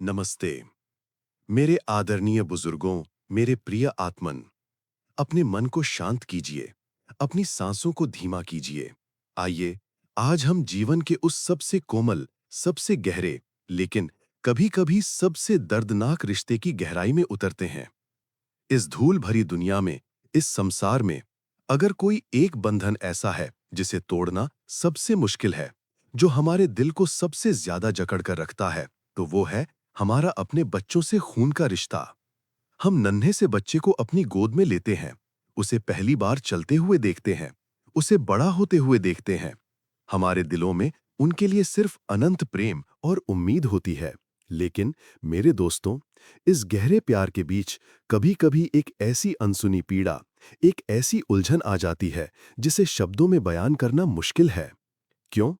नमस्ते। मेरे आदरणीय बुजुर्गों, मेरे प्रिय आत्मन, अपने मन को शांत कीजिए, अपनी सांसों को धीमा कीजिए। आइए, आज हम जीवन के उस सबसे कोमल, सबसे गहरे, लेकिन कभी-कभी सबसे दर्दनाक रिश्ते की गहराई में उतरते हैं। इस धूल भरी दुनिया में, इस संसार में, अगर कोई एक बंधन ऐसा है जिसे तोड़ना सबसे मुश्किल है, जो हमारे दिल को सबसे ज्यादा जकड़ कर रखता है, तो वो है हमारा अपने बच्चों से खून का रिश्ता। हम नन्हे से बच्चे को अपनी गोद में लेते हैं, उसे पहली बार चलते हुए देखते हैं, उसे बड़ा होते हुए देखते हैं। हमारे दिलों में उनके लिए सिर्फ अनंत प्रेम और उम्मीद होती है। लेकिन मेरे दोस्तों, इस गहरे प्यार के बीच कभी-कभी एक ऐसी अनसुनी पीड़ा, एक ऐसी उलझन आ जाती है जिसे शब्दों में बयान करना मुश्किल है। क्यों?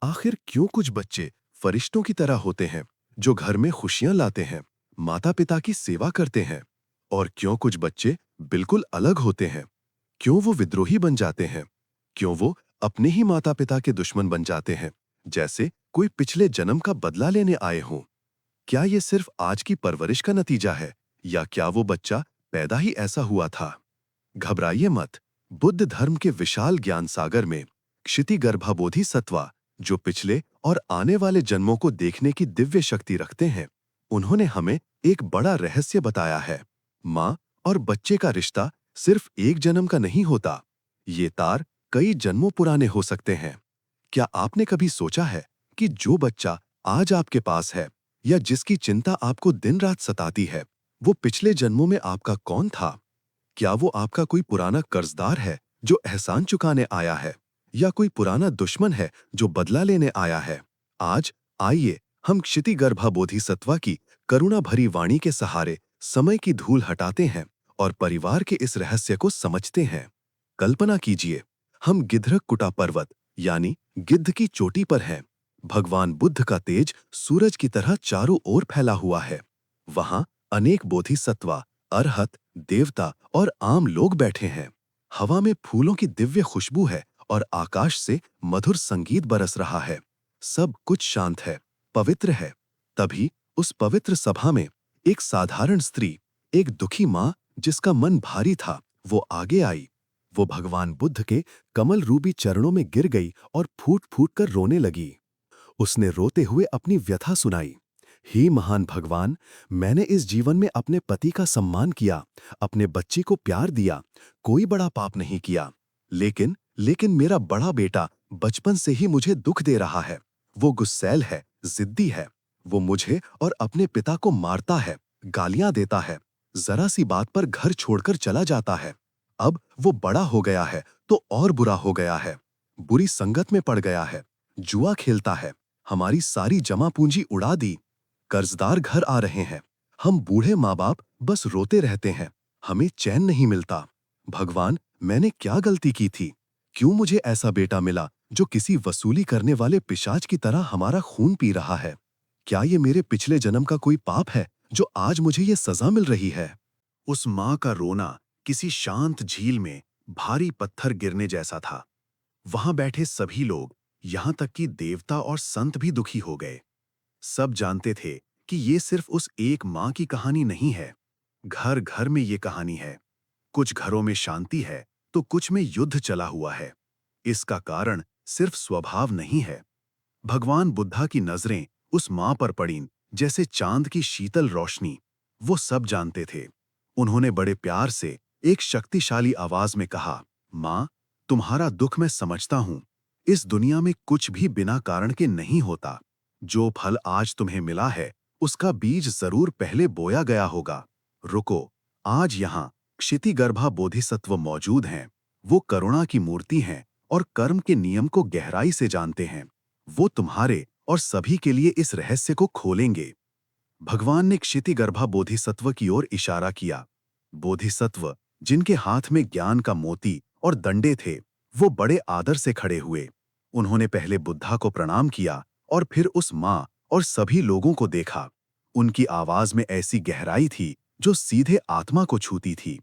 आखिर क्यों कुछ बच्चे फरिश्तों की तरह होते हैं, जो घर में खुशियां लाते हैं, माता-पिता की सेवा करते हैं, और क्यों कुछ बच्चे बिल्कुल अलग होते हैं? क्यों वो विद्रोही बन जाते हैं? क्यों वो अपने ही माता-पिता के दुश्मन बन जाते हैं, जैसे कोई पिछले जन्म का बदला लेने आए हों? क्या ये सिर्फ आज की परवरिश का नतीजा है, या क्या वो बच्चा पैदा ही ऐसा हुआ था? घबराइए मत। बुद्ध धर्म के विशाल ज्ञान सागर में क्षितिगर्भा बोधिसत्वा, जो पिछले और आने वाले जन्मों को देखने की दिव्य शक्ति रखते हैं, उन्होंने हमें एक बड़ा रहस्य बताया है। माँ और बच्चे का रिश्ता सिर्फ एक जन्म का नहीं होता। ये तार कई जन्मों पुराने हो सकते हैं। क्या आपने कभी सोचा है कि जो बच्चा आज आपके पास है, या जिसकी चिंता आपको दिन रात सताती है, वो पिछले जन्मों में आपका कौन था? क्या वो आपका कोई पुराना कर्जदार है जो एहसान चुकाने आया है, या कोई पुराना दुश्मन है जो बदला लेने आया है? आज आइए हम क्षितिगर्भा बोधिसत्वा की करुणा भरी वाणी के सहारे समय की धूल हटाते हैं और परिवार के इस रहस्य को समझते हैं। कल्पना कीजिए, हम गिद्धकुटा पर्वत यानी गिद्ध की चोटी पर हैं। भगवान बुद्ध का तेज सूरज की तरह चारों ओर फैला हुआ है। वहां अनेक बोधिसत्वा, अरहत, देवता और आम लोग बैठे हैं। हवा में फूलों की दिव्य खुशबू है और आकाश से मधुर संगीत बरस रहा है। सब कुछ शांत है, पवित्र है। तभी उस पवित्र सभा में एक साधारण स्त्री, एक दुखी माँ जिसका मन भारी था, वो आगे आई। वो भगवान बुद्ध के कमल रूपी चरणों में गिर गई और फूट-फूट कर रोने लगी। उसने रोते हुए अपनी व्यथा सुनाई। हे महान भगवान, मैंने इस जीवन में अपने पति का सम्मान किया, अपने बच्चे को प्यार दिया, कोई बड़ा पाप नहीं किया। लेकिन मेरा बड़ा बेटा बचपन से ही मुझे दुख दे रहा है। वो गुस्सैल है, जिद्दी है। वो मुझे और अपने पिता को मारता है, गालियां देता है, जरा सी बात पर घर छोड़कर चला जाता है। अब वो बड़ा हो गया है तो और बुरा हो गया है। बुरी संगत में पड़ गया है, जुआ खेलता है, हमारी सारी जमा पूंजी उड़ा दी। कर्जदार घर आ रहे हैं। हम बूढ़े माँ बाप बस रोते रहते हैं, हमें चैन नहीं मिलता। भगवान, मैंने क्या गलती की थी? क्यों मुझे ऐसा बेटा मिला जो किसी वसूली करने वाले पिशाच की तरह हमारा खून पी रहा है? क्या ये मेरे पिछले जन्म का कोई पाप है जो आज मुझे ये सजा मिल रही है? उस माँ का रोना किसी शांत झील में भारी पत्थर गिरने जैसा था। वहां बैठे सभी लोग, यहां तक कि देवता और संत भी दुखी हो गए। सब जानते थे कि ये सिर्फ उस एक माँ की कहानी नहीं है। घर घर में ये कहानी है। कुछ घरों में शांति है तो कुछ में युद्ध चला हुआ है। इसका कारण सिर्फ स्वभाव नहीं है। भगवान बुद्धा की नजरें उस माँ पर पड़ीं, जैसे चांद की शीतल रोशनी। वो सब जानते थे। उन्होंने बड़े प्यार से एक शक्तिशाली आवाज में कहा, माँ, तुम्हारा दुख मैं समझता हूं। इस दुनिया में कुछ भी बिना कारण के नहीं होता। जो फल आज तुम्हें मिला है, उसका बीज जरूर पहले बोया गया होगा। रुको, आज यहाँ क्षितिगर्भा बोधिसत्व मौजूद हैं। वो करुणा की मूर्ति हैं और कर्म के नियम को गहराई से जानते हैं। वो तुम्हारे और सभी के लिए इस रहस्य को खोलेंगे। भगवान ने क्षितिगर्भा बोधिसत्व की ओर इशारा किया। बोधिसत्व, जिनके हाथ में ज्ञान का मोती और डंडे थे, वो बड़े आदर से खड़े हुए। उन्होंने पहले बुद्धा को प्रणाम किया और फिर उस माँ और सभी लोगों को देखा। उनकी आवाज में ऐसी गहराई थी जो सीधे आत्मा को छूती थी।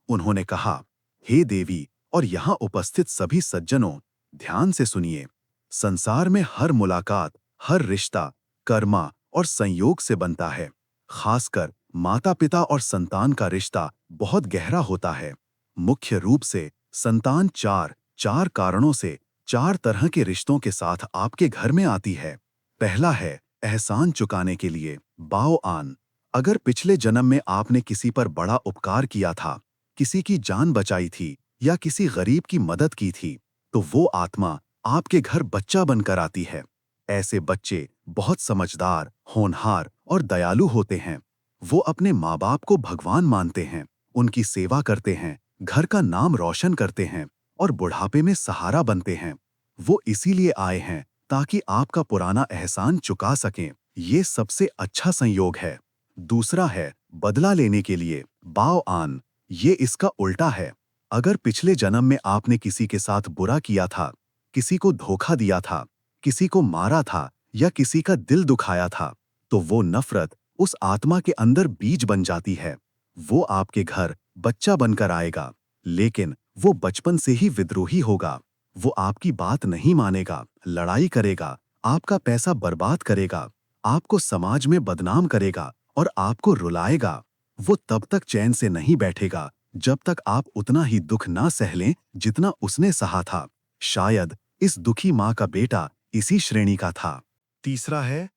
उन्होंने कहा, हे देवी और यहाँ उपस्थित सभी सज्जनों, ध्यान से सुनिए। संसार में हर मुलाकात, हर रिश्ता, कर्मा और संयोग से बनता है। खासकर माता-पिता और संतान का रिश्ता बहुत गहरा होता है। मुख्य रूप से संतान चार कारणों से 4 तरह के रिश्तों के साथ आपके घर में आती है। पहला है एहसान चुकाने के लिए, बाओ आन। अगर पिछले जन्म में आपने किसी पर बड़ा उपकार किया था, किसी की जान बचाई थी या किसी गरीब की मदद की थी, तो वो आत्मा आपके घर बच्चा बनकर आती है। ऐसे बच्चे बहुत समझदार, होनहार और दयालु होते हैं। वो अपने माँ-बाप को भगवान मानते हैं, उनकी सेवा करते हैं, घर का नाम रोशन करते हैं और बुढ़ापे में सहारा बनते हैं। वो इसीलिए आए हैं ताकि आपका पुराना एहसान चुका सकें। ये सबसे अच्छा संयोग है। दूसरा है बदला लेने के लिए, बाओ आन। ये इसका उल्टा है। अगर पिछले जन्म में आपने किसी के साथ बुरा किया था, किसी को धोखा दिया था, किसी को मारा था या किसी का दिल दुखाया था, तो वो नफरत उस आत्मा के अंदर बीज बन जाती है। वो आपके घर बच्चा बनकर आएगा, लेकिन वो बचपन से ही विद्रोही होगा। वो आपकी बात नहीं मानेगा, लड़ाई करेगा, आपका पैसा बर्बाद करेगा, आपको समाज में बदनाम करेगा और आपको रुलाएगा। वो तब तक चैन से नहीं बैठेगा जब तक आप उतना ही दुख ना सह लें जितना उसने सहा था। शायद इस दुखी माँ का बेटा इसी श्रेणी का था। तीसरा है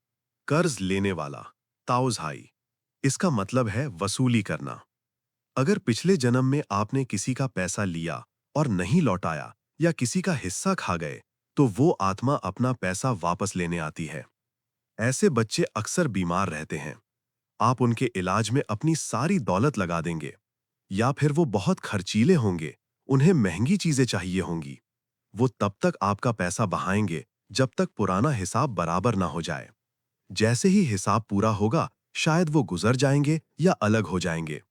कर्ज लेने वाला, ताओझाई। इसका मतलब है वसूली करना। अगर पिछले जन्म में आपने किसी का पैसा लिया और नहीं लौटाया या किसी का हिस्सा खा गए, तो वो आत्मा अपना पैसा वापस लेने आती है। ऐसे बच्चे अक्सर बीमार रहते हैं। आप उनके इलाज में अपनी सारी दौलत लगा देंगे, या फिर वो बहुत खर्चीले होंगे, उन्हें महंगी चीजें चाहिए होंगी। वो तब तक आपका पैसा बहाएंगे जब तक पुराना हिसाब बराबर ना हो जाए। जैसे ही हिसाब पूरा होगा, शायद वो गुजर जाएंगे या अलग हो जाएंगे।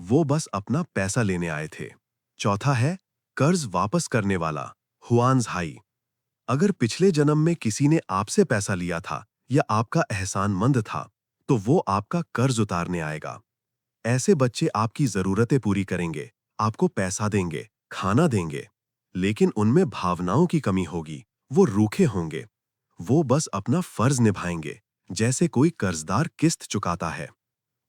वो बस अपना पैसा लेने आए थे। चौथा है कर्ज वापस करने वाला, हुआनज़ाई। अगर पिछले जन्म में किसी ने आपसे पैसा लिया था या आपका एहसानमंद था, तो वो आपका कर्ज उतारने आएगा। ऐसे बच्चे आपकी जरूरतें पूरी करेंगे, आपको पैसा देंगे, खाना देंगे, लेकिन उनमें भावनाओं की कमी होगी। वो रूखे होंगे। वो बस अपना फर्ज निभाएंगे, जैसे कोई कर्जदार किस्त चुकाता है।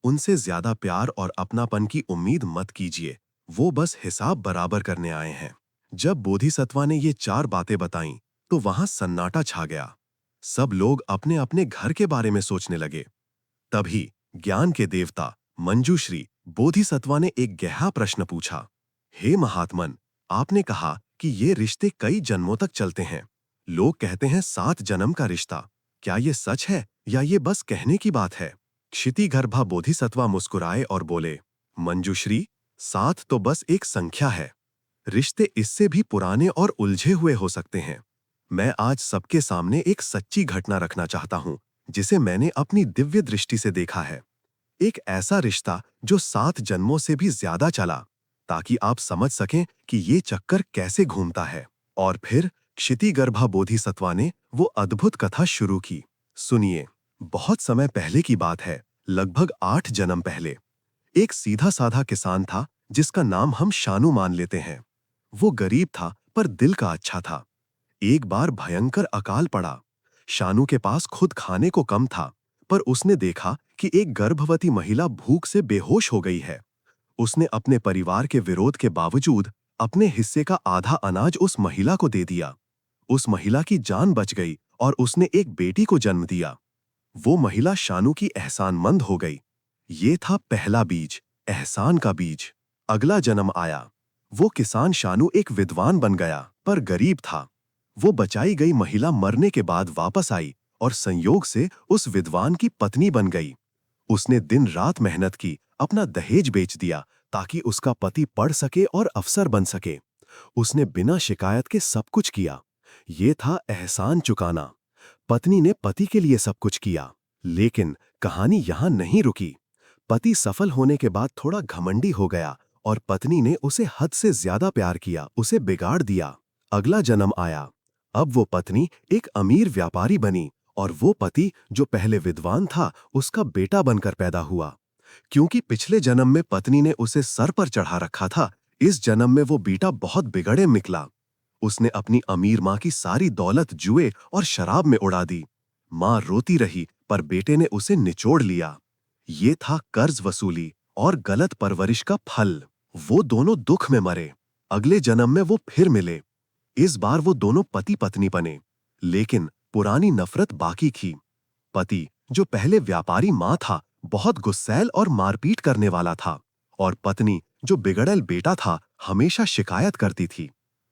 उनसे ज्यादा प्यार और अपनापन की उम्मीद मत कीजिए। वो बस हिसाब बराबर करने आए हैं। जब बोधिसत्वा ने ये 4 बातें बताईं, तो वहां सन्नाटा छा गया। सब लोग अपने अपने घर के बारे में सोचने लगे। तभी ज्ञान के देवता मंजूश्री बोधिसत्वा ने एक गहरा प्रश्न पूछा। हे महात्मन, आपने कहा कि ये रिश्ते कई जन्मों तक चलते हैं। लोग कहते हैं 7 जन्म का रिश्ता। क्या ये सच है या ये बस कहने की बात है? क्षितिगर्भा बोधिसत्वा मुस्कुराए और बोले, मंजूश्री, 7 तो बस एक संख्या है। रिश्ते इससे भी पुराने और उलझे हुए हो सकते हैं। मैं आज सबके सामने एक सच्ची घटना रखना चाहता हूं, जिसे मैंने अपनी दिव्य दृष्टि से देखा है। एक ऐसा रिश्ता जो 7 जन्मों से भी ज्यादा चला, ताकि आप समझ सकें कि ये चक्कर कैसे घूमता है। और फिर क्षितिगर्भा बोधिसत्वा ने वो अद्भुत कथा शुरू की। सुनिए, बहुत समय पहले की बात है, लगभग 8 जन्म पहले। एक सीधा साधा किसान था जिसका नाम हम शानू मान लेते हैं। वो गरीब था पर दिल का अच्छा था। एक बार भयंकर अकाल पड़ा। शानू के पास खुद खाने को कम था, पर उसने देखा कि एक गर्भवती महिला भूख से बेहोश हो गई है। उसने अपने परिवार के विरोध के बावजूद अपने हिस्से का आधा अनाज उस महिला को दे दिया। उस महिला की जान बच गई और उसने एक बेटी को जन्म दिया। वो महिला शानू की एहसानमंद हो गई। ये था पहला बीज, एहसान का बीज। अगला जन्म आया। वो किसान शानू एक विद्वान बन गया, पर गरीब था। वो बचाई गई महिला मरने के बाद वापस आई और संयोग से उस विद्वान की पत्नी बन गई। उसने दिन रात मेहनत की, अपना दहेज बेच दिया ताकि उसका पति पढ़ सके और अफसर बन सके। उसने बिना शिकायत के सब कुछ किया। ये था एहसान चुकाना। पत्नी ने पति के लिए सब कुछ किया। लेकिन कहानी यहां नहीं रुकी। पति सफल होने के बाद थोड़ा घमंडी हो गया और पत्नी ने उसे हद से ज्यादा प्यार किया, उसे बिगाड़ दिया। अगला जन्म आया। अब वो पत्नी एक अमीर व्यापारी बनी और वो पति जो पहले विद्वान था, उसका बेटा बनकर पैदा हुआ। क्योंकि पिछले जन्म में पत्नी ने उसे सर पर चढ़ा रखा था, इस जन्म में वो बेटा बहुत बिगड़े निकला। उसने अपनी अमीर माँ की सारी दौलत जुए और शराब में उड़ा दी। माँ रोती रही, पर बेटे ने उसे निचोड़ लिया। ये था कर्ज वसूली और गलत परवरिश का फल। वो दोनों दुख में मरे। अगले जन्म में वो फिर मिले। इस बार वो दोनों पति पत्नी बने, लेकिन पुरानी नफरत बाकी थी। पति, जो पहले व्यापारी मां था, बहुत गुस्सैल और मारपीट करने वाला था, और पत्नी, जो बिगड़ल बेटा था, हमेशा शिकायत करती थी।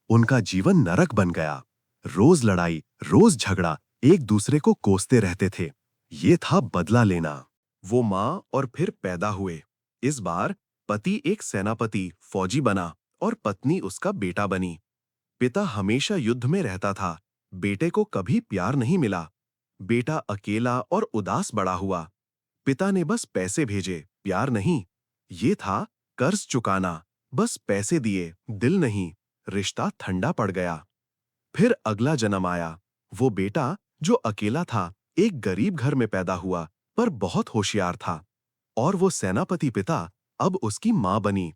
उनका जीवन नरक बन गया। रोज लड़ाई, रोज झगड़ा, एक दूसरे को कोसते रहते थे। ये था बदला लेना। वो मां और फिर पैदा हुए। इस बार पति एक सेनापति, फौजी बना और पत्नी उसका बेटा बनी। पिता हमेशा युद्ध में रहता था। बेटे को कभी प्यार नहीं मिला। बेटा अकेला और उदास बड़ा हुआ। पिता ने बस पैसे भेजे, प्यार नहीं। ये था कर्ज चुकाना। बस पैसे दिए, दिल नहीं। रिश्ता ठंडा पड़ गया। फिर अगला जन्म आया। वो बेटा, जो अकेला था, एक गरीब घर में पैदा हुआ, पर बहुत होशियार था। और वो सेनापति पिता अब उसकी मां बनी।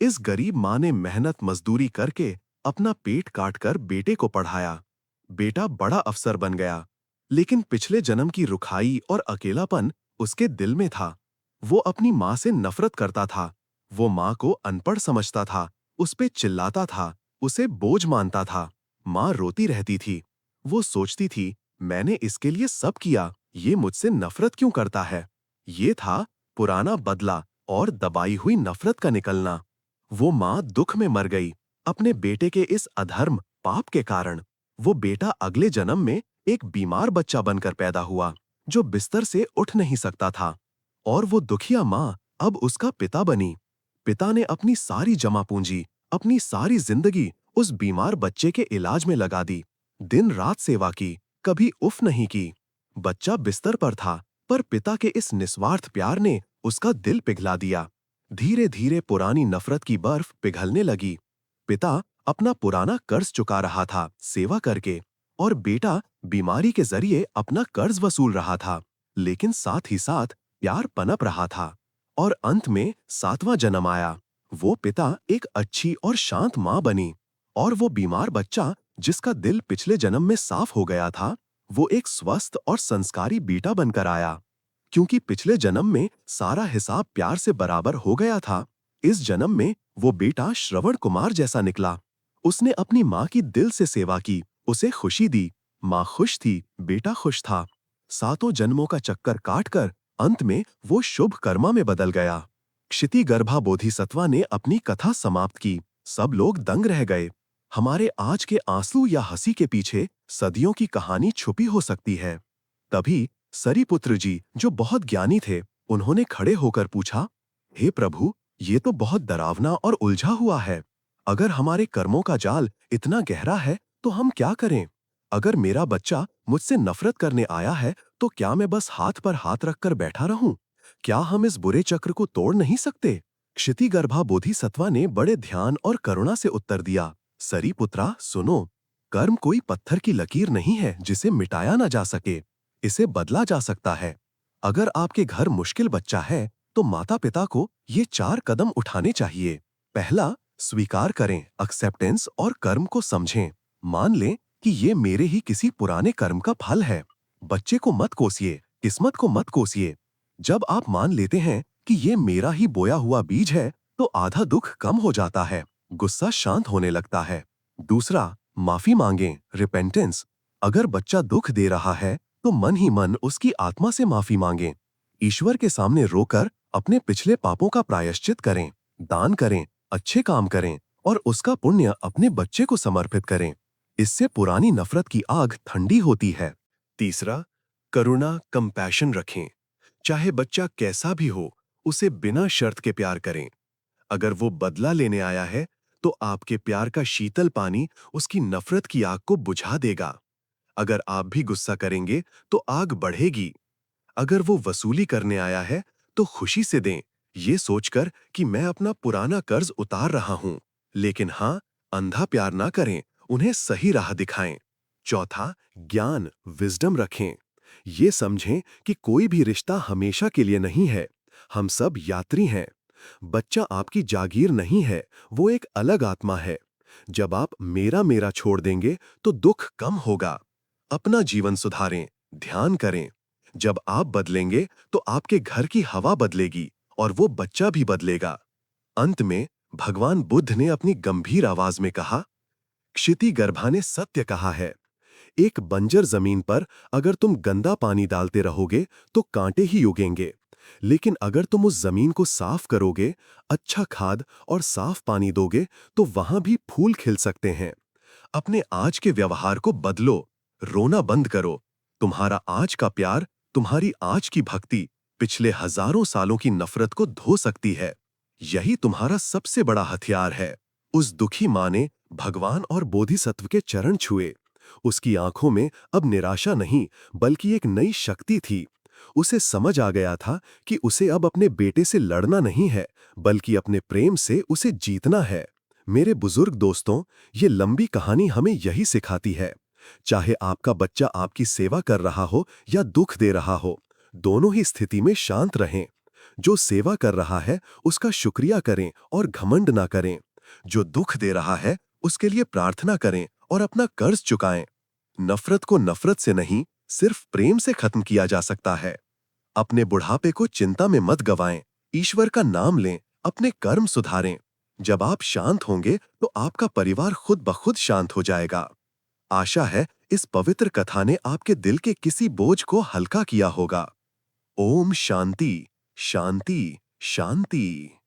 इस गरीब मां ने मेहनत मजदूरी करके अपना पेट काटकर बेटे को पढ़ाया। बेटा बड़ा अफसर बन गया। लेकिन पिछले जन्म की रुखाई और अकेलापन उसके दिल में था। वो अपनी मां से नफरत करता था। वो मां को अनपढ़ समझता था, उस पे चिल्लाता था, उसे बोझ मानता था। मां रोती रहती थी। वो सोचती थी, मैंने इसके लिए सब किया, ये मुझसे नफरत क्यों करता है? ये था पुराना बदला और दबाई हुई नफरत का निकलना। वो मां दुख में मर गई, अपने बेटे के इस अधर्म, पाप के कारण। वो बेटा अगले जन्म में एक बीमार बच्चा बनकर पैदा हुआ, जो बिस्तर से उठ नहीं सकता था। और वो दुखिया मां अब उसका पिता बनी। पिता ने अपनी सारी जमा पूंजी, अपनी सारी जिंदगी उस बीमार बच्चे के इलाज में लगा दी। दिन रात सेवा की, कभी उफ नहीं की। बच्चा बिस्तर पर था, पर पिता के इस निस्वार्थ प्यार ने उसका दिल पिघला दिया। धीरे धीरे पुरानी नफरत की बर्फ पिघलने लगी। पिता अपना पुराना कर्ज चुका रहा था सेवा करके, और बेटा बीमारी के जरिए अपना कर्ज वसूल रहा था। लेकिन साथ ही साथ प्यार पनप रहा था। और अंत में सातवां जन्म आया। वो पिता एक अच्छी और शांत मां बनी। और वो बीमार बच्चा, जिसका दिल पिछले जन्म में साफ हो गया था, वो एक स्वस्थ और संस्कारी बेटा बनकर आया। क्योंकि पिछले जन्म में सारा हिसाब प्यार से बराबर हो गया था, इस जन्म में वो बेटा श्रवण कुमार जैसा निकला। उसने अपनी मां की दिल से सेवा की, उसे खुशी दी। मां खुश थी, बेटा खुश था। सातों जन्मों का चक्कर काटकर अंत में वो शुभ कर्मा में बदल गया। क्षितिगर्भा बोधिसत्वा ने अपनी कथा समाप्त की। सब लोग दंग रह गए। हमारे आज के आंसू या हंसी के पीछे सदियों की कहानी छुपी हो सकती है। तभी सरीपुत्र जी, जो बहुत ज्ञानी थे, उन्होंने खड़े होकर पूछा, हे प्रभु, ये तो बहुत डरावना और उलझा हुआ है। अगर हमारे कर्मों का जाल इतना गहरा है, तो हम क्या करें? अगर मेरा बच्चा मुझसे नफरत करने आया है, तो क्या मैं बस हाथ पर हाथ रखकर बैठा रहूं? क्या हम इस बुरे चक्र को तोड़ नहीं सकते? क्षितिगर्भा बोधिसत्वा ने बड़े ध्यान और करुणा से उत्तर दिया, सरीपुत्रा, सुनो। कर्म कोई पत्थर की लकीर नहीं है जिसे मिटाया ना जा सके। इसे बदला जा सकता है। अगर आपके घर मुश्किल बच्चा है, तो माता पिता को ये 4 कदम उठाने चाहिए। पहला, स्वीकार करें, एक्सेप्टेंस, और कर्म को समझें। मान लें कि ये मेरे ही किसी पुराने कर्म का फल है। बच्चे को मत कोसिए, किस्मत को मत कोसिए। जब आप मान लेते हैं कि ये मेरा ही बोया हुआ बीज है, तो आधा दुख कम हो जाता है, गुस्सा शांत होने लगता है। दूसरा, माफी मांगें, रिपेंटेंस। अगर बच्चा दुख दे रहा है, तो मन ही मन उसकी आत्मा से माफी मांगें। ईश्वर के सामने रोकर अपने पिछले पापों का प्रायश्चित करें, दान करें, अच्छे काम करें, और उसका पुण्य अपने बच्चे को समर्पित करें। इससे पुरानी नफरत की आग ठंडी होती है। तीसरा, करुणा, कंपैशन रखें। चाहे बच्चा कैसा भी हो, उसे बिना शर्त के प्यार करें। अगर वो बदला लेने आया है, तो आपके प्यार का शीतल पानी उसकी नफरत की आग को बुझा देगा। अगर आप भी गुस्सा करेंगे, तो आग बढ़ेगी। अगर वो वसूली करने आया है, तो खुशी से दें, ये सोचकर कि मैं अपना पुराना कर्ज उतार रहा हूं। लेकिन हाँ, अंधा प्यार ना करें, उन्हें सही राह दिखाएं। चौथा, ज्ञान, विजडम रखें। ये समझें कि कोई भी रिश्ता हमेशा के लिए नहीं है। हम सब यात्री हैं। बच्चा आपकी जागीर नहीं है, वो एक अलग आत्मा है। जब आप मेरा मेरा छोड़ देंगे, तो दुख कम होगा। अपना जीवन सुधारें, ध्यान करें। जब आप बदलेंगे तो आपके घर की हवा बदलेगी और वो बच्चा भी बदलेगा। अंत में भगवान बुद्ध ने अपनी गंभीर आवाज में कहा, क्षिति गर्भा ने सत्य कहा है। एक बंजर जमीन पर अगर तुम गंदा पानी डालते रहोगे तो कांटे ही उगेंगे, लेकिन अगर तुम उस जमीन को साफ करोगे, अच्छा खाद और साफ पानी दोगे तो वहां भी फूल खिल सकते हैं। अपने आज के व्यवहार को बदलो, रोना बंद करो। तुम्हारा आज का प्यार, तुम्हारी आज की भक्ति पिछले हजारों सालों की नफरत को धो सकती है। यही तुम्हारा सबसे बड़ा हथियार है। उस दुखी माँ ने भगवान और बोधिसत्व के चरण छुए। उसकी आंखों में अब निराशा नहीं, बल्कि एक नई शक्ति थी। उसे समझ आ गया था कि उसे अब अपने बेटे से लड़ना नहीं है, बल्कि अपने प्रेम से उसे जीतना है। मेरे बुजुर्ग दोस्तों, ये लंबी कहानी हमें यही सिखाती है। चाहे आपका बच्चा आपकी सेवा कर रहा हो या दुख दे रहा हो, दोनों ही स्थिति में शांत रहें। जो सेवा कर रहा है उसका शुक्रिया करें और घमंड ना करें। जो दुख दे रहा है उसके लिए प्रार्थना करें और अपना कर्ज चुकाएं। नफरत को नफरत से नहीं, सिर्फ प्रेम से खत्म किया जा सकता है। अपने बुढ़ापे को चिंता में मत गवाएं, ईश्वर का नाम लें, अपने कर्म सुधारें। जब आप शांत होंगे तो आपका परिवार खुद ब खुद शांत हो जाएगा। आशा है इस पवित्र कथा ने आपके दिल के किसी बोझ को हल्का किया होगा। ओम शांति, शांति, शांति।